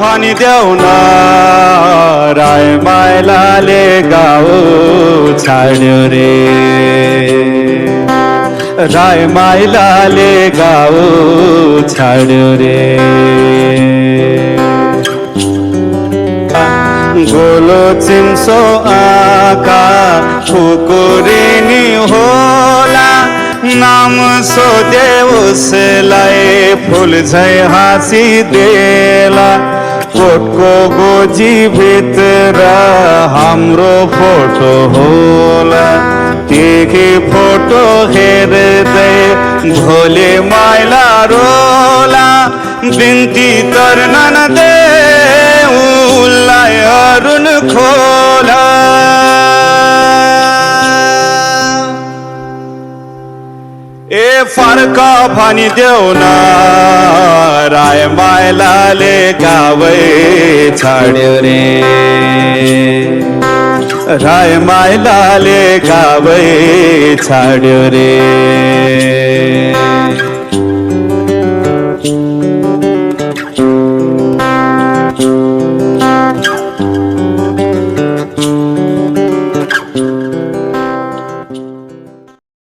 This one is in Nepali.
भनी देऊ न राय माइलाले गाउँ छाड्यो रे राय माइलाले गाउँ छाड्यो रे गोलो चिम्सो आका खुकुरिनी होला नाम सोधे उसलाई फूल झै हाँसिदेला कोटको गोजी भित्र हाम्रो फोटो होला देखि फोटो हेर्दै भोले माइला रोला बिन्ती तर्न दे उलाई अरुण खोला ए फर्क भनी देऊ न राय माइलाले गावै छाड्यो रे राय माइलाले गावै छाड्यो रे